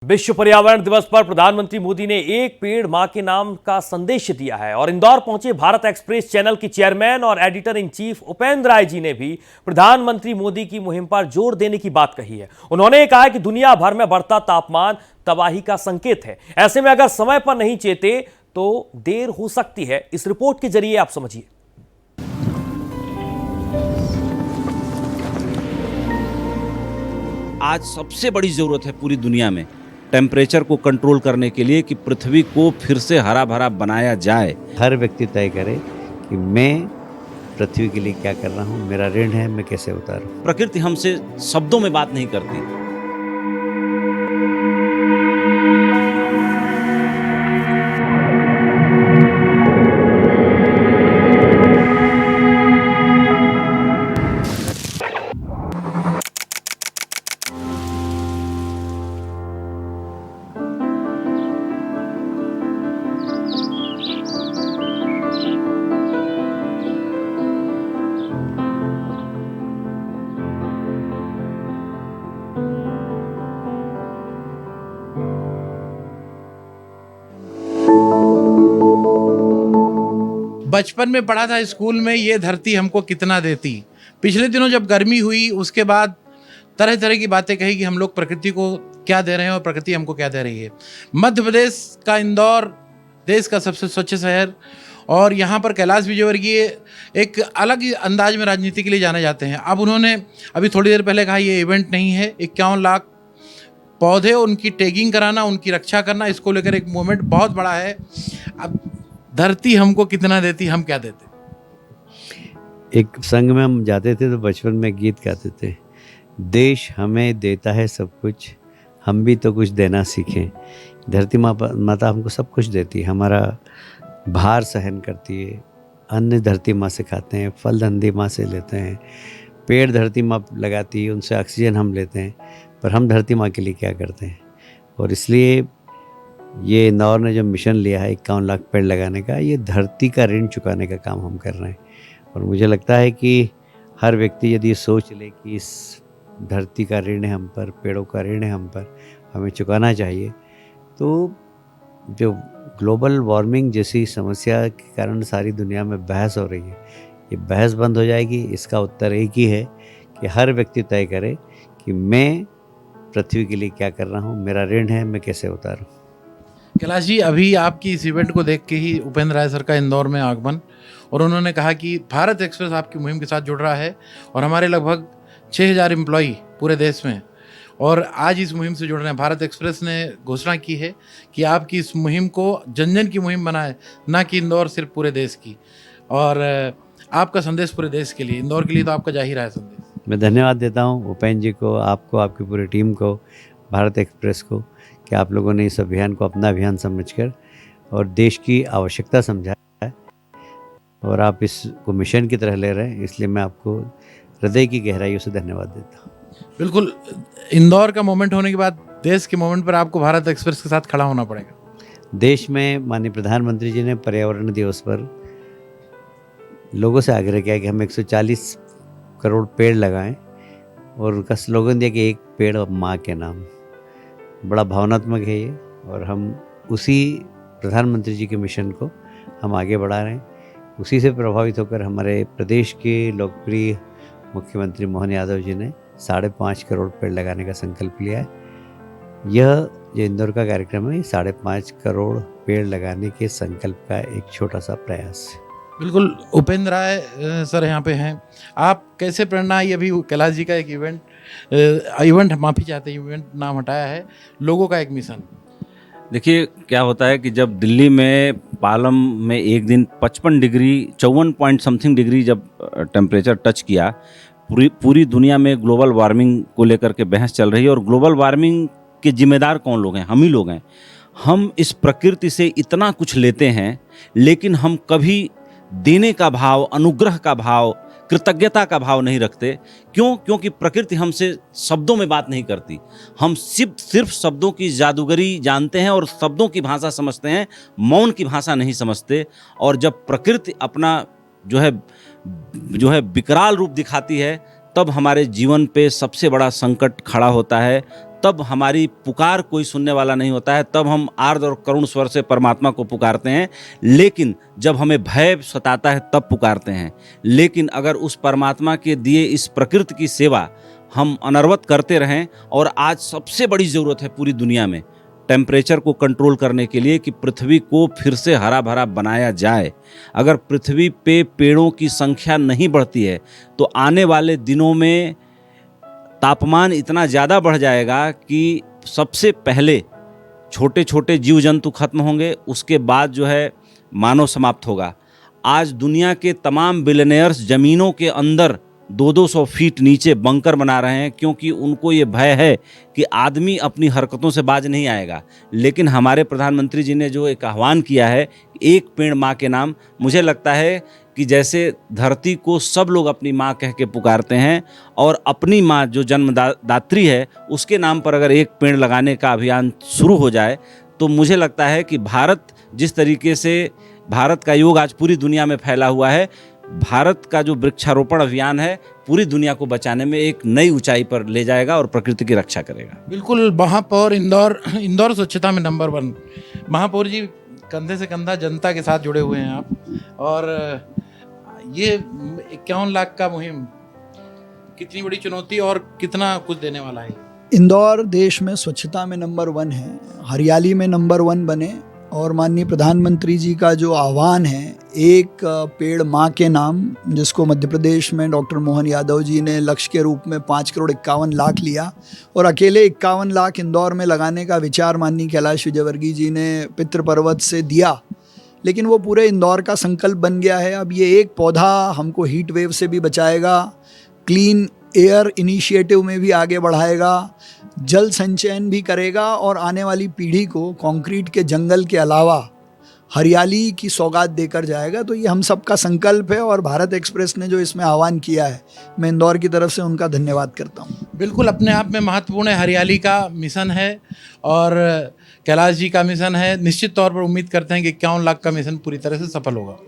विश्व पर्यावरण दिवस पर प्रधानमंत्री मोदी ने एक पेड़ मां के नाम का संदेश दिया है और इंदौर पहुंचे भारत एक्सप्रेस चैनल के चेयरमैन और editor in chief Upendra Rai ji ने भी प्रधानमंत्री मोदी की मुहिम पर जोर देने की बात कही है। उन्होंने कहा कि दुनिया भर में बढ़ता तापमान तबाही का संकेत है। ऐसे में अगर समय पर नहीं चेते तो देर हो सकती है। इस रिपोर्ट के जरिए आप समझिए। आज सबसे बड़ी जरूरत है पूरी दुनिया में टेम्परेचर को कंट्रोल करने के लिए कि पृथ्वी को फिर से हरा भरा बनाया जाए। हर व्यक्ति तय करे कि मैं पृथ्वी के लिए क्या कर रहा हूँ, मेरा ऋण है, मैं कैसे उतारूं। प्रकृति हमसे शब्दों में बात नहीं करती। बचपन में पढ़ा था स्कूल में, ये धरती हमको कितना देती। पिछले दिनों जब गर्मी हुई उसके बाद तरह तरह की बातें कही कि हम लोग प्रकृति को क्या दे रहे हैं और प्रकृति हमको क्या दे रही है। मध्य प्रदेश का इंदौर देश का सबसे स्वच्छ शहर, और यहाँ पर कैलाश विजयवर्गीय एक अलग ही अंदाज में राजनीति के लिए जाने जाते हैं। अब उन्होंने अभी थोड़ी देर पहले कहा ये इवेंट नहीं है, 51 लाख पौधे उनकी टैगिंग कराना, उनकी रक्षा करना, इसको लेकर एक मूवमेंट बहुत बड़ा है। अब धरती हमको कितना देती, हम क्या देते। एक संग में हम जाते थे तो बचपन में गीत गाते थे, देश हमें देता है सब कुछ, हम भी तो कुछ देना सीखें। धरती माता हमको सब कुछ देती है, हमारा भार सहन करती है, अन्न धरती माँ से खाते हैं, फल धरती माँ से लेते हैं, पेड़ धरती माँ लगाती है, उनसे ऑक्सीजन हम लेते हैं। पर हम धरती माँ के लिए क्या करते हैं? और इसलिए ये इंदौर ने जो मिशन लिया है 51 लाख पेड़ लगाने का, ये धरती का ऋण चुकाने का काम हम कर रहे हैं। और मुझे लगता है कि हर व्यक्ति यदि सोच ले कि इस धरती का ऋण है हम पर, पेड़ों का ऋण है हम पर, हमें चुकाना चाहिए, तो जो ग्लोबल वार्मिंग जैसी समस्या के कारण सारी दुनिया में बहस हो रही है, ये बहस बंद हो जाएगी। इसका उत्तर एक ही है कि हर व्यक्ति तय करे कि मैं पृथ्वी के लिए क्या कर रहा हूँ, मेरा ऋण है, मैं कैसे उतारूँ। कैलाश जी, अभी आपकी इस इवेंट को देख के ही उपेंद्र राय सर का इंदौर में आगमन, और उन्होंने कहा कि भारत एक्सप्रेस आपकी मुहिम के साथ जुड़ रहा है और हमारे लगभग 6000 एम्प्लॉई पूरे देश में, और आज इस मुहिम से जुड़ रहे हैं। भारत एक्सप्रेस ने घोषणा की है कि आपकी इस मुहिम को जन जन की मुहिम बनाए, ना कि इंदौर सिर्फ पूरे देश की। और आपका संदेश पूरे देश के लिए, इंदौर के लिए तो आपका जाहिर है संदेश। मैं धन्यवाद देता हूँ उपेंद्र जी को, आपको, आपकी पूरी टीम को, भारत एक्सप्रेस को, कि आप लोगों ने इस अभियान को अपना अभियान समझकर और देश की आवश्यकता समझा है और आप इसको मिशन की तरह ले रहे हैं। इसलिए मैं आपको हृदय की गहराइयों से धन्यवाद देता हूँ। बिल्कुल, इंदौर का मोमेंट होने के बाद देश के मोमेंट पर आपको भारत एक्सप्रेस के साथ खड़ा होना पड़ेगा। देश में माननीय प्रधानमंत्री जी ने पर्यावरण दिवस पर लोगों से आग्रह किया कि हम 140 करोड़ पेड़ लगाएं और उनका स्लोगन दिया कि एक पेड़ माँ के नाम। बड़ा भावनात्मक है ये, और हम उसी प्रधानमंत्री जी के मिशन को हम आगे बढ़ा रहे हैं। उसी से प्रभावित होकर हमारे प्रदेश के लोकप्रिय मुख्यमंत्री मोहन यादव जी ने 5.5 करोड़ पेड़ लगाने का संकल्प लिया है। यह जो इंदौर का कार्यक्रम है, 5.5 करोड़ पेड़ लगाने के संकल्प का एक छोटा सा प्रयास है। बिल्कुल, उपेंद्र राय सर यहाँ पे हैं। आप कैसे प्रेरणा आई? अभी कैलाश जी का एक इवेंट माफ़ी चाहते हैं, इवेंट नाम हटाया है, लोगों का एक मिशन। देखिए क्या होता है कि जब दिल्ली में पालम में एक दिन 55 डिग्री 54 पॉइंट समथिंग डिग्री जब टेम्परेचर टच किया, पूरी दुनिया में ग्लोबल वार्मिंग को लेकर के बहस चल रही है। और ग्लोबल वार्मिंग के जिम्मेदार कौन लोग हैं? हम ही लोग हैं। हम इस प्रकृति से इतना कुछ लेते हैं, लेकिन हम कभी देने का भाव, अनुग्रह का भाव, कृतज्ञता का भाव नहीं रखते। क्यों? क्योंकि प्रकृति हमसे शब्दों में बात नहीं करती। हम सिर्फ शब्दों की जादूगरी जानते हैं और शब्दों की भाषा समझते हैं, मौन की भाषा नहीं समझते। और जब प्रकृति अपना जो है विकराल रूप दिखाती है, तब हमारे जीवन पे सबसे बड़ा संकट खड़ा होता है। तब हमारी पुकार कोई सुनने वाला नहीं होता है, तब हम आर्द्र और करुण स्वर से परमात्मा को पुकारते हैं। लेकिन जब हमें भय सताता है तब पुकारते हैं। लेकिन अगर उस परमात्मा के दिए इस प्रकृति की सेवा हम अनवरत करते रहें, और आज सबसे बड़ी ज़रूरत है पूरी दुनिया में टेम्परेचर को कंट्रोल करने के लिए कि पृथ्वी को फिर से हरा भरा बनाया जाए। अगर पृथ्वी पे पेड़ों की संख्या नहीं बढ़ती है तो आने वाले दिनों में तापमान इतना ज़्यादा बढ़ जाएगा कि सबसे पहले छोटे छोटे जीव जंतु खत्म होंगे, उसके बाद जो है मानव समाप्त होगा। आज दुनिया के तमाम बिलियनियर्स ज़मीनों के अंदर 200-200 फीट नीचे बंकर बना रहे हैं, क्योंकि उनको ये भय है कि आदमी अपनी हरकतों से बाज नहीं आएगा। लेकिन हमारे प्रधानमंत्री जी ने जो एक आह्वान किया है, एक पेड़ माँ के नाम, मुझे लगता है कि जैसे धरती को सब लोग अपनी माँ कह के पुकारते हैं, और अपनी माँ जो जन्मदात्री है उसके नाम पर अगर एक पेड़ लगाने का अभियान शुरू हो जाए, तो मुझे लगता है कि भारत जिस तरीके से भारत का योग आज पूरी दुनिया में फैला हुआ है, भारत का जो वृक्षारोपण अभियान है पूरी दुनिया को बचाने में एक नई ऊंचाई पर ले जाएगा और प्रकृति की रक्षा करेगा। बिल्कुल, महापौर इंदौर स्वच्छता में नंबर 1। महापौर जी, कंधे से कंधा जनता के साथ जुड़े हुए हैं आप, और ये 51 लाख का मुहिम कितनी बड़ी चुनौती और कितना कुछ देने वाला है? इंदौर देश में स्वच्छता में नंबर 1 है, हरियाली में नंबर 1 बने, और माननीय प्रधानमंत्री जी का जो आह्वान है एक पेड़ माँ के नाम, जिसको मध्य प्रदेश में डॉक्टर मोहन यादव जी ने लक्ष्य के रूप में 5,51,00,000 लिया, और अकेले 51 लाख इंदौर में लगाने का विचार माननीय कैलाश विजयवर्गीय जी ने पितृ पर्वत से दिया, लेकिन वो पूरे इंदौर का संकल्प बन गया है। अब ये एक पौधा हमको हीट वेव से भी बचाएगा, क्लीन एयर इनिशिएटिव में भी आगे बढ़ाएगा, जल संचयन भी करेगा, और आने वाली पीढ़ी को कंक्रीट के जंगल के अलावा हरियाली की सौगात देकर जाएगा। तो ये हम सबका संकल्प है, और भारत एक्सप्रेस ने जो इसमें आह्वान किया है, मैं इंदौर की तरफ से उनका धन्यवाद करता हूँ। बिल्कुल, अपने आप में महत्वपूर्ण है, हरियाली का मिशन है और कैलाश जी का मिशन है। निश्चित तौर पर उम्मीद करते हैं कि 51 लाख का मिशन पूरी तरह से सफल होगा।